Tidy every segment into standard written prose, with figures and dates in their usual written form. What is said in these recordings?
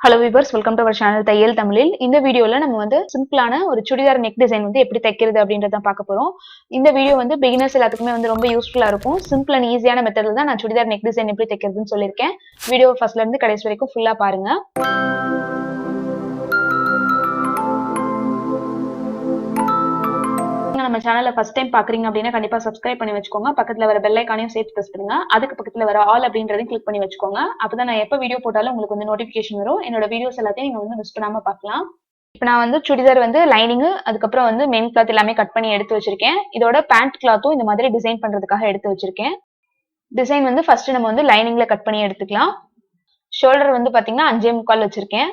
Hello viewers, welcome to our channel Thaiyal Tamilil. இந்த வீடியோல நம்ம வந்து சிம்பிளான ஒரு சுடிதார் நெக் டிசைன் வந்து எப்படி தைக்கிறது அப்படின்றத பார்க்க போறோம். இந்த வீடியோ வந்து பிகினர்ஸ் எல்லாத்துக்குமே வந்து ரொம்ப யூஸ்ஃபுல்லா இருக்கும். சிம்பிள் அண்ட் ஈஸியான மெத்தட்ல தான் நான் சுடிதார் நெக் டிசைன் எப்படி தைக்கிறதுன்னு சொல்லியிருக்கேன். வீடியோ ஃபர்ஸ்ட்ல இருந்து கடைசி வரைக்கும் ஃபுல்லா பாருங்க. நம்ம சேனலை ஃபர்ஸ்ட் டைம் பாக்குறீங்க அப்படின்னா கண்டிப்பா சப்ஸ்கிரைப் பண்ணி வச்சுக்கோங்க. பக்கத்துல வர பெல் ஐகானையும் சேர்த்து பிரஸ் பண்ணுங்க. அதுக்கு பக்கத்துல வர ஆல் அப்படின்றதையும் கிளிக் பண்ணி வச்சுக்கோங்க. அப்பதான் நான் எப்ப வீடியோ போட்டாலும் உங்களுக்கு வந்து நோட்டிபிகேஷன் வரும். என்னோட வீடியோஸ் எல்லாத்தையும் நீங்க வந்து மிஸ் பண்ணாம பார்க்கலாம். இப்போ நான் வந்து சுடிதார் வந்து லைனிங் அதுக்கப்புறம் வந்து மெயின் கிளாத் எல்லாமே கட் பண்ணி எடுத்து வச்சிருக்கேன். இதோட பேண்ட் கிளாத்தும் இந்த மாதிரி டிசைன் பண்றதுக்காக எடுத்து வச்சிருக்கேன். டிசைன் வந்து ஃபர்ஸ்ட் நம்ம வந்து லைனிங்ல கட் பண்ணி எடுத்துக்கலாம். ஷோல்டர் வந்து பாத்தீங்கன்னா 5.25 வச்சிருக்கேன்.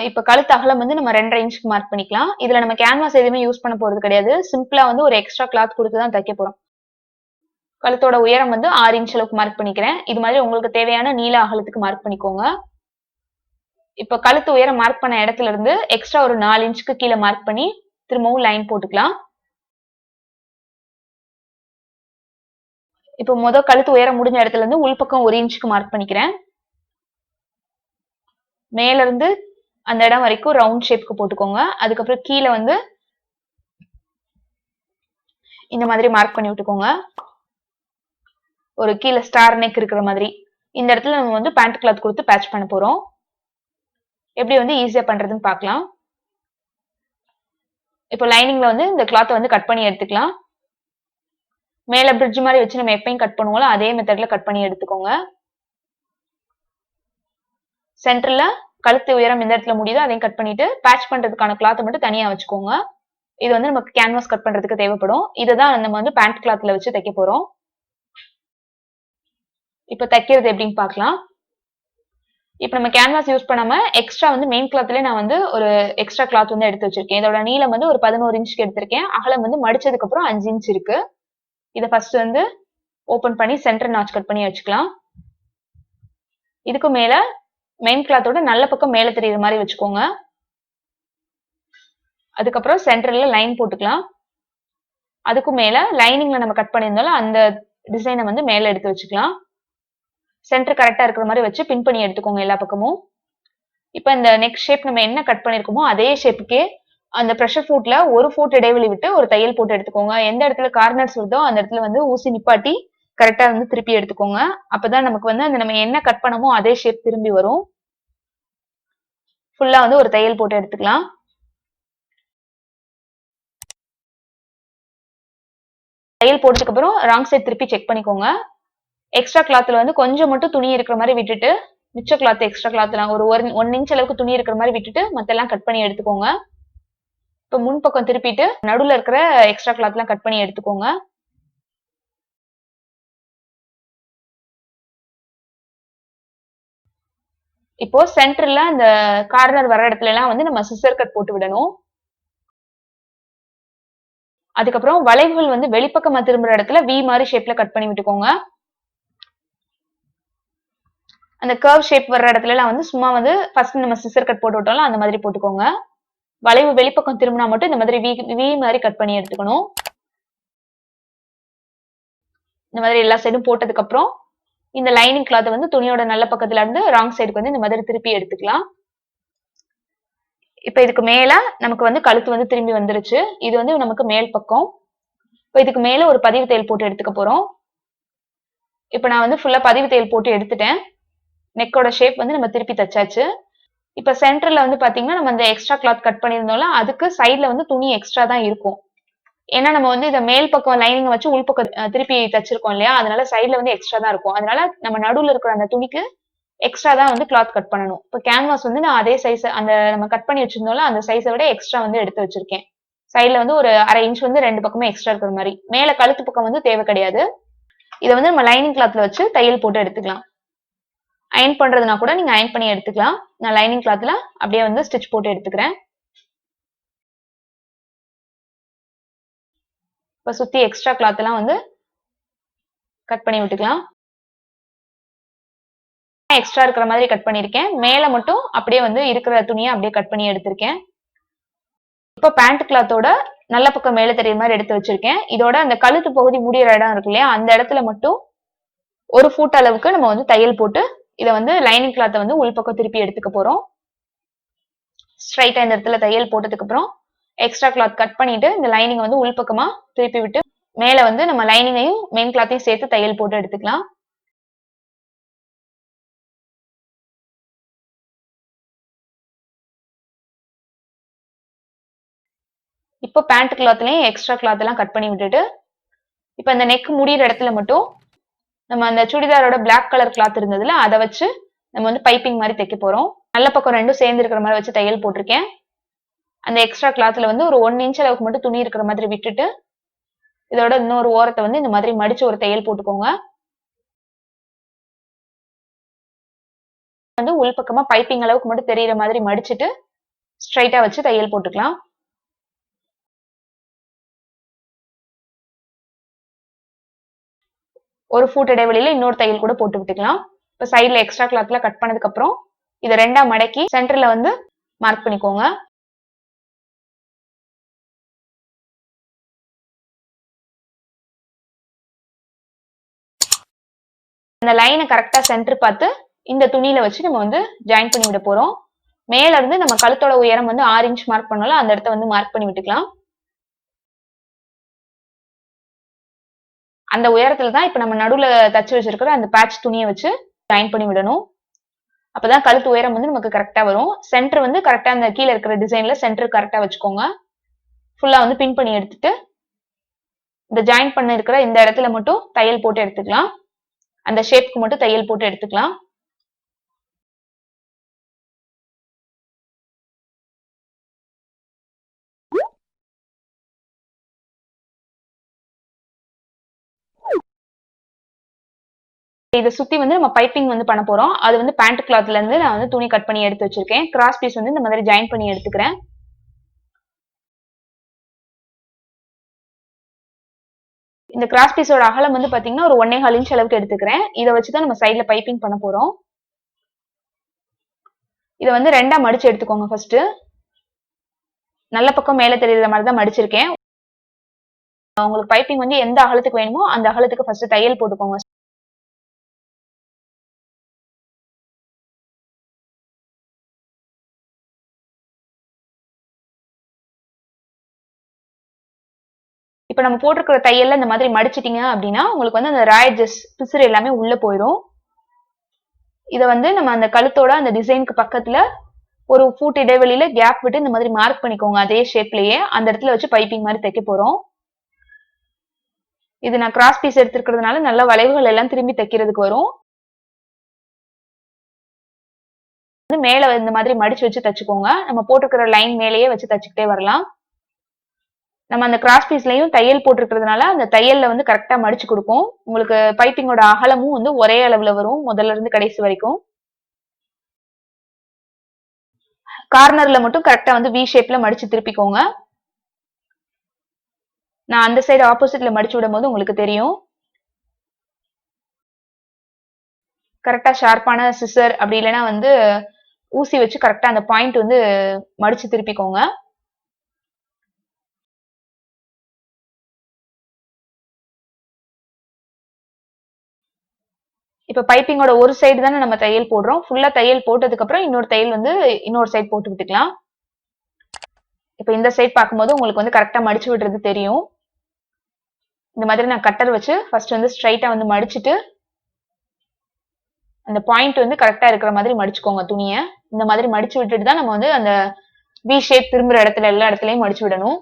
இப்ப கழுத்து அகலம் வந்து நம்ம 2.5 இன்ச்சுக்கு மார்க் பண்ணிக்கலாம். இதுல நம்ம கேன்வாஸ் எதுவுமே யூஸ் பண்ண போறது கிடையாது. சிம்பிளா வந்து ஒரு எக்ஸ்ட்ரா கிளாத் கொடுத்து தான் தைக்க போறோம். கழுத்தோட உயரம் வந்து 6 இன்ச் அளவுக்கு மார்க் பண்ணிக்கிறேன். இது மாதிரி உங்களுக்கு தேவையான நீள அகலத்துக்கு மார்க் பண்ணிக்கோங்க. இப்ப கழுத்து உயரம் மார்க் பண்ண இடத்துல இருந்து எக்ஸ்ட்ரா ஒரு 4 இன்ச்சுக்கு கீழே மார்க் பண்ணி திரும்பவும் லைன் போட்டுக்கலாம். இப்ப கழுத்து உயரம் முடிஞ்ச இடத்துல இருந்து உள்பக்கம் 1 இன்ச்சுக்கு மார்க் பண்ணிக்கிறேன். மேல இருந்து அந்த இடம் வரைக்கும் ரவுண்ட் ஷேப்க்கு போட்டுக்கோங்க. அதுக்கப்புறம் கீழே வந்து இந்த மாதிரி மார்க் பண்ணி விட்டுக்கோங்க. ஒரு கீழே ஸ்டார் நெக் இருக்கிற மாதிரி. இந்த இடத்துல நம்ம வந்து பேண்ட் கிளாத் கொடுத்து பேட்ச் பண்ண போறோம். எப்படி வந்து ஈஸியா பண்றதுன்னு பார்க்கலாம். இப்போ லைனிங்ல வந்து இந்த கிளாத்தை வந்து கட் பண்ணி எடுத்துக்கலாம். மேல பிரிட்ஜ் மாதிரி வச்சு நம்ம எப்பயும் கட் பண்ணுவோம்ல அதே மெத்தட்ல கட் பண்ணி எடுத்துக்கோங்க. சென்டர்ல கழுத்து உயரம் எந்த இடத்துல முடியுதோ அதையும் கட் பண்ணிட்டு பேட்ச் பண்றதுக்கான கிளாத்தை மட்டும் தனியா வச்சுக்கோங்க. இது வந்து நமக்கு கேன்வாஸ் கட் பண்றதுக்கு தேவைப்படும். இதுதான் நம்ம வந்து பேண்ட் கிளாத்ல வச்சு தைக்க போறோம். இப்ப தைக்கிறது எப்படின்னு பார்க்கலாம். இப்ப நம்ம கேன்வாஸ் யூஸ் பண்ணாம எக்ஸ்ட்ரா வந்து மெயின் கிளாத்லயே நான் வந்து ஒரு எக்ஸ்ட்ரா கிளாத் வந்து எடுத்து வச்சிருக்கேன். இதோட நீளம் வந்து ஒரு 11 இன்ச்சுக்கு எடுத்திருக்கேன். அகலம் வந்து மடிச்சதுக்கு அப்புறம் 5 இன்ச் இருக்கு. இதை ஃபர்ஸ்ட் வந்து ஓபன் பண்ணி சென்டர் நாச் கட் பண்ணி வச்சுக்கலாம். இதுக்கு மேல மெயின் கிளாத்தோட நல்ல பக்கம் மேல தெரியுற மாதிரி வச்சுக்கோங்க. அதுக்கப்புறம் சென்டர்ல லைன் போட்டுக்கலாம். அதுக்கு மேல லைனிங்ல நம்ம கட் பண்ணியிருந்தோம்ல அந்த டிசைனை வந்து மேல எடுத்து வச்சுக்கலாம். சென்டர் கரெக்டா இருக்கிற மாதிரி வச்சு பின் பண்ணி எடுத்துக்கோங்க எல்லா பக்கமும். இப்ப இந்த நெக் ஷேப் நம்ம என்ன கட் பண்ணிருக்கோமோ அதே ஷேப்புக்கே அந்த ப்ரெஷர் ஃபுட்ல ஒரு ஃபுட் இடைவெளி விட்டு ஒரு தையல் போட்டு எடுத்துக்கோங்க. எந்த இடத்துல கார்னர்ஸ் வருதோ அந்த இடத்துல வந்து ஊசி நிப்பாட்டி கரெக்டா வந்து திருப்பி எடுத்துக்கோங்க. அப்பதான் நமக்கு வந்து அந்த நம்ம என்ன கட் பண்ணமோ அதே ஷேப் திரும்பி வரும். ஃபுல்லா வந்து ஒரு தையல் போட்டு எடுத்துக்கலாம். தையல் போட்டதுக்கு அப்புறம் ராங் சைட் திருப்பி செக் பண்ணிக்கோங்க. எக்ஸ்ட்ரா கிளாத்ல வந்து கொஞ்சம் மட்டும் துணி இருக்கிற மாதிரி விட்டுட்டு மிச்ச கிளாத் எக்ஸ்ட்ரா கிளாத்லாம் ஒரு 1 இன்ச் அளவுக்கு துணி இருக்கிற மாதிரி விட்டுட்டு மத்தெல்லாம் கட் பண்ணி எடுத்துக்கோங்க. இப்ப முன் பக்கம் திருப்பிட்டு நடுவுல இருக்கிற எக்ஸ்ட்ரா கிளாத்லாம் கட் பண்ணி எடுத்துக்கோங்க. இப்போ சென்டர்ல அந்த கார்னர் வர இடத்துல எல்லாம் வந்து நம்ம சிசர் கட் போட்டு விடணும். அதுக்கப்புறம் வளைவுகள் வந்து வெளிப்பக்கமா திரும்புற இடத்துல வி மாதிரி ஷேப்ல கட் பண்ணி விட்டுக்கோங்க. அந்த கர்வ் ஷேப் வர்ற இடத்துல எல்லாம் வந்து சும்மா வந்து ஃபர்ஸ்ட் நம்ம சிசர் கட் போட்டு விட்டோம்ல அந்த மாதிரி போட்டுக்கோங்க. வளைவு வெளிப்பக்கம் திரும்பினா மட்டும் இந்த மாதிரி வி மாதிரி கட் பண்ணி எடுத்துக்கணும். இந்த மாதிரி எல்லா சைடும் போட்டதுக்கு அப்புறம் இந்த லைனிங் கிளாத் வந்து துணியோட நல்ல பக்கத்துல இருந்து ராங் சைடுக்கு வந்து இந்த மாதிரி திருப்பி எடுத்துக்கலாம். இப்ப இதுக்கு மேல நமக்கு வந்து கழுத்து வந்து திரும்பி வந்துருச்சு. இது வந்து நமக்கு மேல் பக்கம். இப்ப இதுக்கு மேல ஒரு பதிவு தையல் போட்டு எடுத்துக்க போறோம். இப்ப நான் வந்து ஃபுல்லா பதிவு தையல் போட்டு எடுத்துட்டேன். நெக்கோட ஷேப் வந்து நம்ம திருப்பி தச்சாச்சு. இப்ப சென்டர்ல வந்து பாத்தீங்கன்னா நம்ம அந்த எக்ஸ்ட்ரா கிளாத் கட் பண்ணியிருந்தோம்ல அதுக்கு சைட்ல வந்து துணி எக்ஸ்ட்ரா தான் இருக்கும். ஏன்னா நம்ம வந்து இதை மேல் பக்கம் லைனிங் வச்சு உள்பக்கம் திருப்பி தச்சிருக்கோம் இல்லையா, அதனால சைட்ல வந்து எக்ஸ்ட்ரா தான் இருக்கும். அதனால நம்ம நடுவுல இருக்கிற அந்த துணிக்கு எக்ஸ்ட்ரா தான் வந்து கிளாத் கட் பண்ணணும். இப்ப கேன்வாஸ் வந்து நான் அதே சைஸ் அந்த நம்ம கட் பண்ணி வச்சிருந்தோம்ல அந்த சைஸை விட எக்ஸ்ட்ரா வந்து எடுத்து வச்சிருக்கேன். சைட்ல வந்து ஒரு 1/2 இன்ச் வந்து 2 பக்கமே எக்ஸ்ட்ரா இருக்கிற மாதிரி. மேல கழுத்து பக்கம் வந்து தேவை கிடையாது. இதை வந்து நம்ம லைனிங் கிளாத்ல வச்சு தையல் போட்டு எடுத்துக்கலாம். அயன் பண்றதுனா கூட நீங்க அயன் பண்ணி எடுத்துக்கலாம். நான் லைனிங் கிளாத்ல அப்படியே வந்து ஸ்டிச் போட்டு எடுத்துக்கிறேன். இப்ப சுத்தி எக்ஸ்ட்ரா கிளாத் எல்லாம் வந்து கட் பண்ணி விட்டுக்கலாம். எக்ஸ்ட்ரா இருக்கிற மாதிரி கட் பண்ணிருக்கேன். மேல மட்டும் அப்படியே வந்து இருக்கிற துணியை அப்படியே கட் பண்ணி எடுத்திருக்கேன். இப்ப பேண்ட் கிளாத்தோட நல்ல பக்கம் மேல தெரியுற மாதிரி எடுத்து வச்சிருக்கேன். இதோட அந்த கழுத்து பகுதி முடிகிற இடம் இருக்கு இல்லையா அந்த இடத்துல மட்டும் ஒரு ஃபுட் அளவுக்கு நம்ம வந்து தையல் போட்டு இத வந்து லைனிங் கிளாத்தை வந்து உள்பக்கம் திருப்பி எடுத்துக்க போறோம். ஸ்ட்ரைட்டா இந்த இடத்துல தையல் போட்டதுக்கு அப்புறம் எக்ஸ்ட்ரா கிளாத் கட் பண்ணிட்டு இந்த லைனிங் வந்து உள்பக்கமா திருப்பி விட்டு மேல வந்து நம்ம லைனிங்கையும் மெயின் கிளாத்தையும் சேர்த்து தையல் போட்டு எடுத்துக்கலாம். இப்போ பேண்ட் கிளாத்லயும் எக்ஸ்ட்ரா கிளாத் எல்லாம் கட் பண்ணி விட்டுட்டு இப்ப இந்த நெக் முடியிற இடத்துல மட்டும் நம்ம அந்த சுடிதாரோட பிளாக் கலர் கிளாத் இருந்ததுல அதை வச்சு நம்ம வந்து பைப்பிங் மாதிரி தைக்க போறோம். நல்ல பக்கம் ரெண்டும் சேர்ந்து இருக்கிற மாதிரி வச்சு தையல் போட்டிருக்கேன். அந்த எக்ஸ்ட்ரா கிளாத்ல வந்து ஒரு 1 இன்ச் அளவுக்கு மட்டும் துணி இருக்கிற மாதிரி விட்டுட்டு இதோட இன்னொரு ஓரத்தை வந்து இந்த மாதிரி மடிச்சு ஒரு தையல் போட்டுக்கோங்க. வந்து உள்பக்கமா பைப்பிங் அளவுக்கு மட்டும் தெரியற மாதிரி மடிச்சுட்டு ஸ்ட்ரைட்டா வச்சு தையல் போட்டுக்கலாம். ஒரு ஃபுட் இடைவெளியில இன்னொரு தையல் கூட போட்டு விட்டுக்கலாம். இப்ப சைடுல எக்ஸ்ட்ரா கிளாத்ல கட் பண்ணதுக்கு அப்புறம் இதை ரெண்டா மடக்கி சென்டர்ல வந்து மார்க் பண்ணிக்கோங்க. அந்த லைனை கரெக்டா சென்டர் பார்த்து இந்த துணியில வச்சு நம்ம வந்து ஜாயின் பண்ணி விட போறோம். மேல இருந்து நம்ம கழுத்தோட உயரம் வந்து 6 இன்ச் மார்க் பண்ணாலும் அந்த இடத்த வந்து மார்க் பண்ணி விட்டுக்கலாம். அந்த உயரத்துல தான் இப்ப நம்ம நடுவுல தச்சு வச்சிருக்கிற அந்த பேட்ச் துணியை வச்சு ஜாயின் பண்ணி விடணும். அப்பதான் கழுத்து உயரம் வந்து நமக்கு கரெக்டா வரும். சென்டர் வந்து கரெக்டா அந்த கீழே இருக்கிற டிசைன்ல சென்டர் கரெக்டா வச்சுக்கோங்க. ஃபுல்லா வந்து பின் பண்ணி எடுத்துட்டு இந்த ஜாயின் பண்ண இருக்கிற இந்த இடத்துல மட்டும் தையல் போட்டு எடுத்துக்கலாம். அந்த ஷேப்க்கு மட்டும் தையல் போட்டு எடுத்துக்கலாம். இதை சுத்தி வந்து நம்ம பைப்பிங் வந்து பண்ண போறோம். அது வந்து பேண்ட் கிளாத்ல இருந்து நான் வந்து துணி கட் பண்ணி எடுத்து வச்சிருக்கேன். கிராஸ் பீஸ் வந்து இந்த மாதிரி ஜாயின் பண்ணி எடுத்துக்கிறேன். இந்த கிராஸ் பீஸோட அகலம் வந்து பாத்தீங்கன்னா ஒரு 1.25 இன்ச் அளவுக்கு எடுத்துக்கிறேன். இதை வச்சுதான் நம்ம சைட்ல பைப்பிங் பண்ண போறோம். இதை வந்து ரெண்டா மடிச்சு எடுத்துக்கோங்க. ஃபர்ஸ்ட் நல்ல பக்கம் மேல தெரியுற மாதிரி தான் மடிச்சிருக்கேன். உங்களுக்கு பைப்பிங் வந்து எந்த அகலத்துக்கு வேணுமோ அந்த அகலத்துக்கு ஃபர்ஸ்ட் தையல் போட்டுக்கோங்க. இப்ப நம்ம போட்டிருக்கிற தையல்ல இந்த மாதிரி மடிச்சிட்டீங்க அப்படின்னா உங்களுக்கு வந்து அந்த ராயட்ஜஸ் பிசுறு எல்லாமே உள்ள போயிடும். இதை வந்து நம்ம அந்த கழுத்தோட அந்த டிசைனுக்கு பக்கத்துல ஒரு ஃபுட் இடைவெளியில கேப் விட்டு இந்த மாதிரி மார்க் பண்ணிக்கோங்க. அதே ஷேப்லயே அந்த இடத்துல வச்சு பைப்பிங் மாதிரி தைக்க போறோம். இது நான் கிராஸ் பீஸ் எடுத்துக்கிறதுனால நல்ல வளைவுகள் எல்லாம் திரும்பி தைக்கிறதுக்கு வரும். மேல இந்த மாதிரி மடிச்சு வச்சு தச்சுக்கோங்க. நம்ம போட்டுக்கிற லைன் மேலேயே வச்சு தச்சுக்கிட்டே வரலாம். நம்ம அந்த கிராஸ் பீஸ்லயும் தையல் போட்டிருக்கிறதுனால அந்த தையல்ல வந்து கரெக்டா மடிச்சு கொடுக்கும். உங்களுக்கு பைப்பிங்கோட அகலமும் வந்து ஒரே அளவுல வரும் முதல்ல இருந்து கடைசி வரைக்கும். கார்னர்ல மட்டும் கரெக்டா வந்து வி ஷேப்ல மடிச்சு திருப்பிக்கோங்க. நான் அந்த சைடு ஆப்போசிட்ல மடிச்சு விடும் போது உங்களுக்கு தெரியும். கரெக்டா ஷார்ப்பான சிசர் அப்படி இல்லைன்னா வந்து ஊசி வச்சு கரெக்டா அந்த பாயிண்ட் வந்து மடிச்சு திருப்பிக்கோங்க. இப்ப பைப்பிங்கோட ஒரு சைடு தானே நம்ம தையல் போடுறோம். ஃபுல்லா தையல் போட்டதுக்கு அப்புறம் இன்னொரு தையல் வந்து இன்னொரு சைடு போட்டு விட்டுக்கலாம். இப்ப இந்த சைடு பார்க்கும்போது உங்களுக்கு வந்து கரெக்டா மடிச்சு விடுறது தெரியும். இந்த மாதிரி நான் கட்டர் வச்சு ஃபர்ஸ்ட் வந்து ஸ்ட்ரைட்டா வந்து மடிச்சுட்டு அந்த பாயிண்ட் வந்து கரெக்டா இருக்கிற மாதிரி மடிச்சுக்கோங்க துணியை. இந்த மாதிரி மடிச்சு விட்டுட்டு தான் நம்ம வந்து அந்த வி ஷேப் திரும்புற இடத்துல எல்லா இடத்துலயும் மடிச்சு விடணும்.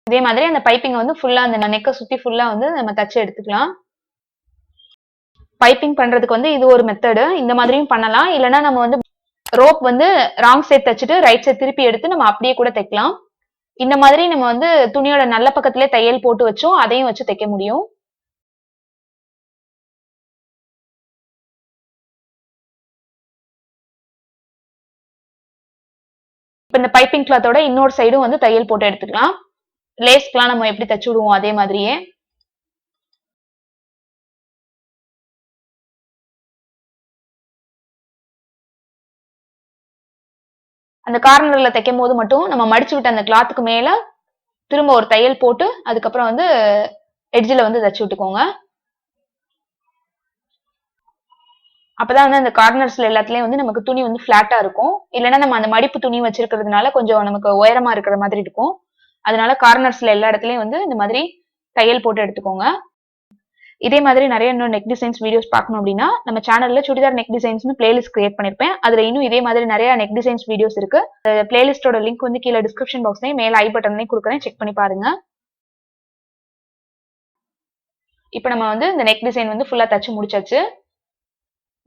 இதே மாதிரி அந்த பைப்பிங் வந்து ஃபுல்லா அந்த நெக்கை சுத்தி ஃபுல்லா வந்து நம்ம தச்சு எடுத்துக்கலாம். பைப்பிங் பண்றதுக்கு வந்து இது ஒரு மெத்தடு. இந்த மாதிரியும் பண்ணலாம். இல்லைன்னா நம்ம வந்து ரோப் வந்து ராங் சைட் தச்சுட்டு ரைட் சைட் திருப்பி எடுத்து நம்ம அப்படியே கூட தைக்கலாம். இந்த மாதிரி நம்ம வந்து துணியோட நல்ல பக்கத்திலே தையல் போட்டு வச்சோம் அதையும் வச்சு தைக்க முடியும். இப்ப இந்த பைப்பிங் கிளாத்தோட இன்னொரு சைடும் வந்து தையல் போட்டு எடுத்துக்கலாம். லேஸ்க்குலாம் நம்ம எப்படி தச்சு விடுவோம் அதே மாதிரியே. அந்த கார்னர்ல தைக்கும் போது மட்டும் நம்ம மடிச்சு விட்ட அந்த கிளாத்துக்கு மேல திரும்ப ஒரு தையல் போட்டு அதுக்கப்புறம் வந்து எட்ஜில் வந்து தச்சு விட்டுக்கோங்க. அப்பதான் வந்து அந்த கார்னர்ஸ்ல எல்லாத்துலயும் வந்து நமக்கு துணி வந்து பிளாட்டா இருக்கும். இல்லைன்னா நம்ம அந்த மடிப்பு துணி வச்சிருக்கிறதுனால கொஞ்சம் நமக்கு உயரமா இருக்கிற மாதிரி இருக்கும். அதனால கார்னர்ஸ்ல எல்லா இடத்துலயும் வந்து இந்த மாதிரி தையல் போட்டு எடுத்துக்கோங்க. இதே மாதிரி நிறைய இன்னும் நெக் டிசைன்ஸ் வீடியோஸ் பார்க்கணும் அப்படின்னா நம்ம சேனல்ல சுடிதார் நெக் டிசைன்ஸ்னு பிளேலிஸ்ட் கிரியேட் பண்ணிருப்பேன். அதுல இன்னும் இதே மாதிரி நிறைய நெக் டிசைன்ஸ் வீடியோஸ் இருக்கு. பிளேலிஸ்டோட லிங்க் வந்து கீழே டிஸ்கிரிப்ஷன் பாக்ஸ்லயும் மேல ஐ பட்டன்லயும் கொடுக்குறேன், செக் பண்ணி பாருங்க. இப்போ நம்ம வந்து இந்த நெக் டிசைன் வந்து ஃபுல்லா தச்சு முடிச்சாச்சு.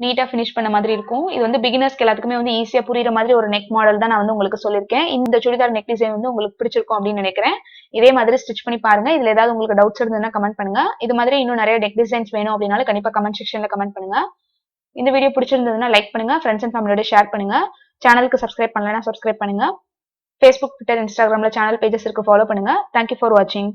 நீட்டா ஃபினிஷ் பண்ண மாதிரி இருக்கும். இது வந்து பிகினர்ஸ்க்கு எல்லாத்துக்குமே வந்து ஈஸியா புரியுற மாதிரி ஒரு நெக் மாடல் தான் நான் வந்து உங்களுக்கு சொல்லியிருக்கேன். இந்த சுடிதார் நெக் டிசைன் வந்து உங்களுக்கு பிடிச்சிருக்கும் அப்படின்னு நினைக்கிறேன். இதே மாதிரி ஸ்டிச் பண்ணி பாருங்க. இதுல ஏதாவது உங்களுக்கு டவுட்ஸ் இருந்ததுன்னா கமெண்ட் பண்ணுங்க. இது மாதிரி இன்னும் நிறைய நெக் டிசைன்ஸ் வேணும் அப்படின்னாலும் கண்டிப்பா கமெண்ட் செக்ஷன்ல கமெண்ட் பண்ணுங்க. இந்த வீடியோ பிடிச்சிருந்ததுன்னா லைக் பண்ணுங்க, ஃப்ரெண்ட்ஸ் அண்ட் ஃபேமிலியோட ஷேர் பண்ணுங்க. சேனலுக்கு சப்ஸ்கிரைப் பண்ணலன்னா சப்ஸ்கிரைப் பண்ணுங்க. Facebook, Twitter, Instagramல சேனல் பேஜஸ் இருக்கு, ஃபாலோ பண்ணுங்க. தேங்க்யூ ஃபார் வாட்சிங்.